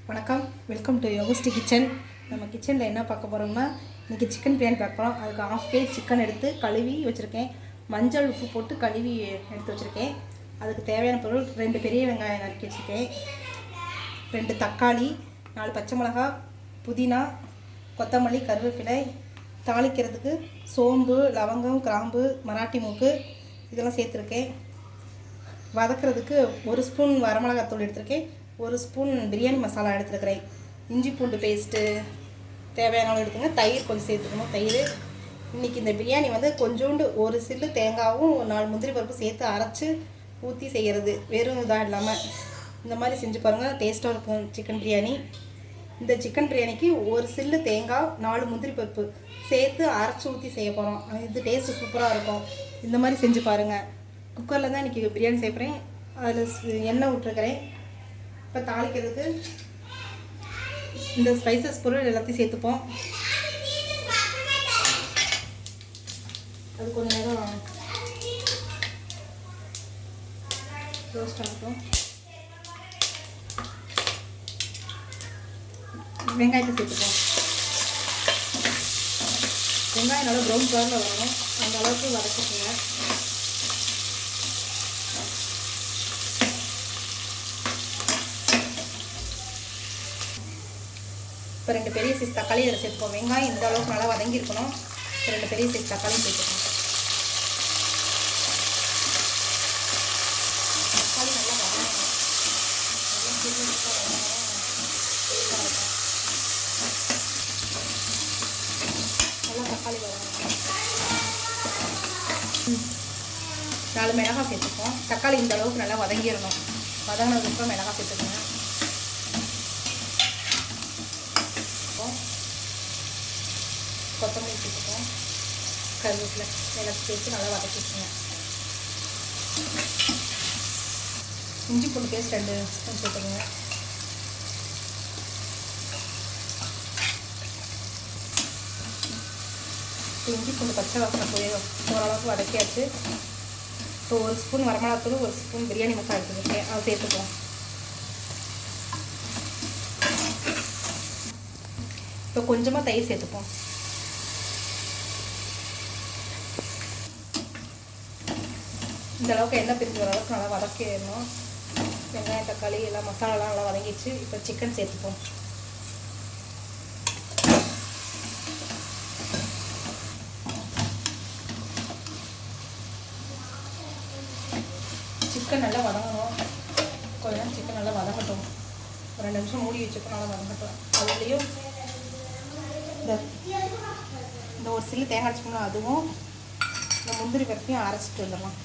வணக்கம், welcome to யோகஸ்டி kitchen. நம்ம கிச்சனில் என்ன பார்க்க போகிறோம்னா, இன்றைக்கி சிக்கன் பிரியாணி பார்க்குறோம். அதுக்கு 1/2 kg சிக்கன் எடுத்து கழுவி வச்சுருக்கேன். மஞ்சள் உப்பு போட்டு கழுவி எடுத்து வச்சுருக்கேன். அதுக்கு தேவையான பொருள் 2 பெரிய வெங்காயம் நறுக்கி வச்சுருக்கேன், 2 தக்காளி, 4 பச்சை மிளகா, புதினா, கொத்தமல்லி, கருவேப்பிலை, தாளிக்கிறதுக்கு சோம்பு, லவங்கம், கிராம்பு, மராட்டி மூக்கு இதெல்லாம் சேர்த்துருக்கேன். வதக்கிறதுக்கு 1 ஸ்பூன் வரமிளகாத்தூள் எடுத்துருக்கேன், 1 ஸ்பூன் பிரியாணி மசாலா எடுத்துருக்கிறேன். இஞ்சி பூண்டு பேஸ்ட்டு தேவையான அளவு எடுத்துங்க. தயிர் கொஞ்சம் சேர்த்துக்கணும். தயிர் இன்றைக்கி இந்த பிரியாணி வந்து கொஞ்சோண்டு 1 சில்லு தேங்காயும் 4 முந்திரி பருப்பு சேர்த்து அரைச்சி ஊற்றி செய்கிறது, வெறும் இதாக இல்லாமல். இந்த மாதிரி செஞ்சு பாருங்கள், டேஸ்ட்டாக இருக்கும் சிக்கன் பிரியாணி. இந்த சிக்கன் பிரியாணிக்கு 1 சில்லு தேங்காய் 4 முந்திரி பருப்பு சேர்த்து அரைச்சி ஊற்றி செய்ய போகிறோம். இது டேஸ்ட்டு சூப்பராக இருக்கும். இந்த மாதிரி செஞ்சு பாருங்கள். குக்கரில் தான் இன்றைக்கி பிரியாணி செய்கிறேன். அதில் எண்ணெய் விட்டுருக்கிறேன். இப்போ தாளிக்கிறதுக்கு இந்த ஸ்பைசஸ் பொருள் எல்லாத்தையும் சேர்த்துப்போம். அது கொஞ்சம் நேரம் ரோஸ்ட் ஆகட்டும். வெங்காயத்தை சேர்த்துப்போம். வெங்காயம் நல்லா ப்ரௌன் கலரில் வரணும், அந்த அளவுக்கு வதக்கிக்கோங்க. இப்போ 2 பெரிய சைஸ் தக்காளி அதில் சேர்த்துப்போம். வெங்காயம் இந்த அளவுக்கு நல்லா வதங்கியிருக்கணும். 2 பெரிய சைஸ் தக்காளி சேர்த்துப்போம். தக்காளி நல்லா வதங்கணும். நல்லா தக்காளி வதங்கணும். 4 மிளகாய் சேர்த்துப்போம். தக்காளி இந்த அளவுக்கு நல்லா வதங்கிடணும். வதங்கினதுக்கப்புறம் மிளகாய் சேர்த்துக்கோங்க. கொத்தமல்லி சேர்த்துப்போம், கருவேப்பிலை எல்லாத்தையும் சேர்த்து நல்லா வதக்கிச்சுங்க. இஞ்சி பூண்டு பேஸ்ட் 2 ஸ்பூன் சேர்த்துக்கோங்க. இஞ்சி பூண்டு பச்சை வாசனை போய் ஓரளவுக்கு வதக்கியாச்சு. இப்போ 1 ஸ்பூன் வரமிளகாத்தூள், 1 ஸ்பூன் பிரியாணி மசாலா எடுத்துருக்கேன், அதை சேர்த்துப்போம். இப்போ கொஞ்சமாக தயிர் சேர்த்துப்போம். இந்த அளவுக்கு எண்ணெய் பிரிஞ்சு வர அளவுக்கு நல்லா வதக்கிடணும். வெங்காயம் தக்காளி எல்லாம் மசாலாலாம் நல்லா வதங்கிடுச்சு. இப்போ சிக்கன் சேர்த்துப்போம். சிக்கன் நல்லா வதங்கணும். கொஞ்ச நேரம் சிக்கன் நல்லா வதங்கட்டும். ஒரு 2 நிமிஷம் மூடி வச்சுப்போம், நல்லா வதங்கட்டும். அதுலேயும் இந்த 1 சில்லு தேங்காய் அரைச்சிக்கணும். அதுவும் இந்த முந்திரி பருப்பையும் அரைச்சிட்டு வந்துடலாம்.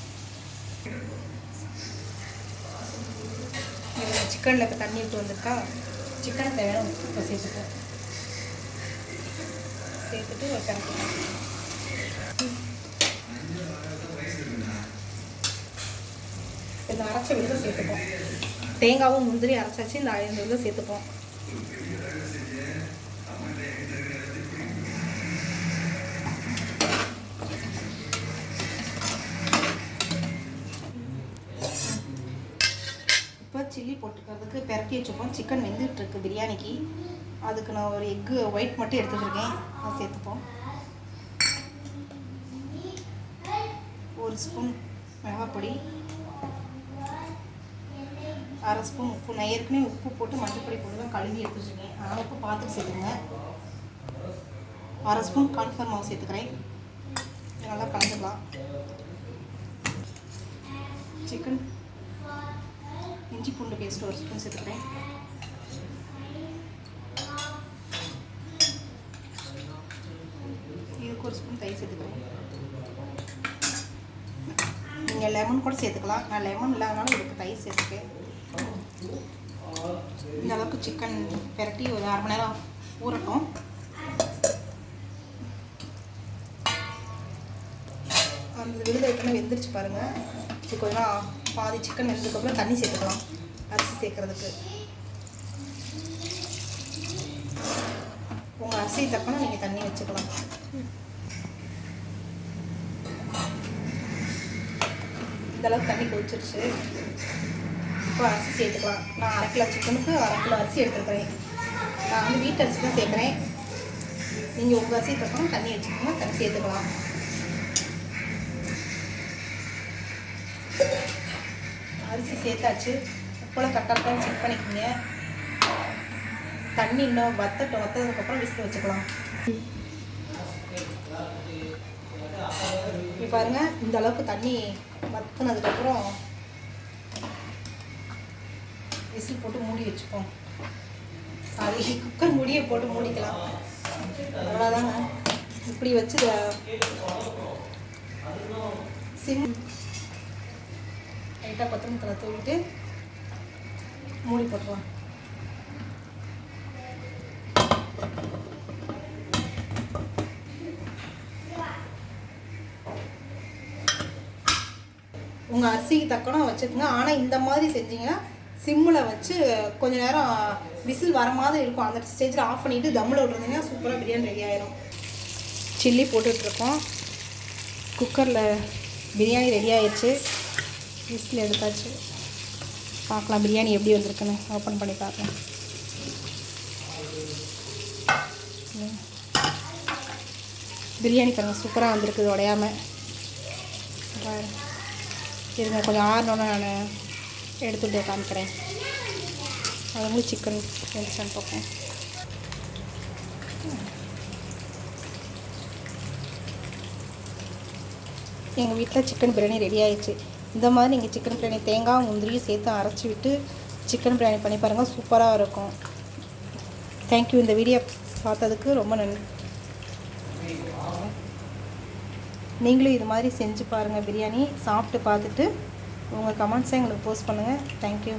சிக்கனில் இப்போ தண்ணி விட்டு வந்திருக்கா, சிக்கனை தேவையான உப்பு இப்போ சேர்த்துப்போம். சேர்த்துட்டு ஒரு கணக்கு இந்த அரைச்ச விழுத சேர்த்துப்போம். தேங்காவும் முந்திரி அரைச்சாச்சு. இந்த விழுத சேர்த்துப்போம். இப்போ சில்லி போட்டுக்கிறதுக்கு பெரட்டி வச்சுப்போம். சிக்கன் வெந்துட்டுருக்கு பிரியாணிக்கு. அதுக்கு நான் ஒரு எக்கு ஒயிட் மட்டும் எடுத்து வச்சுருக்கேன், அதை சேர்த்துப்போம். 1 ஸ்பூன் மிளகாப்பொடி, 1/2 ஸ்பூன் உப்பு. நான் ஏற்கனவே உப்பு போட்டு மஞ்சள் பொடி போட்டு தான் கழுவி எடுத்து வச்சுருக்கேன், அதனால் உப்பு பார்த்துட்டு சேர்த்துங்க. 1/2 ஸ்பூன் கார்ன்ஃப்ளவர் மாவு சேர்த்துக்கிறேன். நல்லா கலந்துக்கலாம். சிக்கன் இஞ்சி பூண்டு பேஸ்ட் 1 ஸ்பூன் சேர்த்துக்கிறேன். இதுக்கு 1 ஸ்பூன் தயிர் சேர்த்துக்கிறேன். நீங்கள் லெமன் கூட சேர்த்துக்கலாம். நான் லெமன் இல்லாதனால இதுக்கு தயிர் சேர்த்துக்கேன். இந்த அளவுக்கு சிக்கன் பெரட்டி ஒரு 1/2 மணி நேரம் ஊறட்டும். அந்த விழுத வைக்கணும், வெந்துருச்சு பாருங்கள். இது கொஞ்சம் பாதி சிக்கன் வெந்ததுக்கப்புறம் தண்ணி சேர்த்துக்கலாம் அரிசி சேர்க்குறதுக்கு. உங்கள் அரிசி தக்கணும் நீங்கள் தண்ணி வச்சுக்கலாம். இந்த அளவுக்கு தண்ணி கொதிச்சிருச்சு. இப்போ அரிசி சேர்த்துக்கலாம். நான் 1/2 கிலோ சிக்கனுக்கு 1/2 கிலோ அரிசி எடுத்துருக்கிறேன். நான் வந்து வீட்டு அரிசி தான் சேர்க்குறேன். நீங்கள் உங்கள் அரிசி தக்கணும் தண்ணி வச்சுக்கோங்க, தண்ணி சேர்த்துக்கலாம். அரிசி சேர்த்தாச்சு. உப்பெல்லாம் கரெக்டாக செக் பண்ணிக்கோங்க. தண்ணி இன்னும் வத்ததுக்கப்புறம் விசில் வச்சுக்கலாம். இப்போ பாருங்கள், இந்த அளவுக்கு தண்ணி வற்றினதுக்கப்புறம் விசில் போட்டு மூடி வச்சுப்போம். சாரி, குக்கர் மூடியை போட்டு மூடிக்கலாம். அவ்வளோதாங்க. இப்படி வச்சு சிம் லைட்டாக கொத்தமல்லி தழை தூவிட்டு மூடி போட்டுருவோம். உங்கள் அரிசிக்கு தக்கணும் வச்சுக்கோங்க. ஆனால் இந்த மாதிரி செஞ்சிங்கன்னா சிம்மில் வச்சு கொஞ்சம் நேரம் விசில் வர மாதிரி இருக்கும். அந்த ஸ்டேஜில் ஆஃப் பண்ணிவிட்டு தம்மில் விட்டுருந்தீங்கன்னா சூப்பராக பிரியாணி ரெடி ஆயிரும். சில்லி போட்டுட்ருக்கோம். குக்கரில் பிரியாணி ரெடி ஆயிடுச்சு. விசில் எடுத்தாச்சு. பார்க்கலாம் பிரியாணி எப்படி வந்திருக்குன்னு. ஓப்பன் பண்ணி பார்க்கலாம். பிரியாணி பாருங்கள், சூப்பராக வந்திருக்குது உடையாமல். இருங்க, கொஞ்சம் ஆறணுன்னு நான் எடுத்துகிட்டு காமிக்கிறேன். அதுங்களும் சிக்கன் வெந்துச்சான்னு பார்ப்போம். எங்கள் வீட்டில் சிக்கன் பிரியாணி ரெடி ஆகிடுச்சு. இந்த மாதிரி நீங்கள் சிக்கன் பிரியாணி தேங்காய் முந்திரியும் சேர்த்து அரைச்சி விட்டு சிக்கன் பிரியாணி பண்ணி பாருங்கள், சூப்பராக இருக்கும். தேங்க்யூ. இந்த வீடியோ பார்த்ததுக்கு ரொம்ப நன்றி. நீங்களும் இது மாதிரி செஞ்சு பாருங்கள் பிரியாணி. சாப்பிட்டு பார்த்துட்டு உங்கள் கமெண்ட்ஸை எங்களுக்கு போஸ்ட் பண்ணுங்கள். தேங்க்யூ.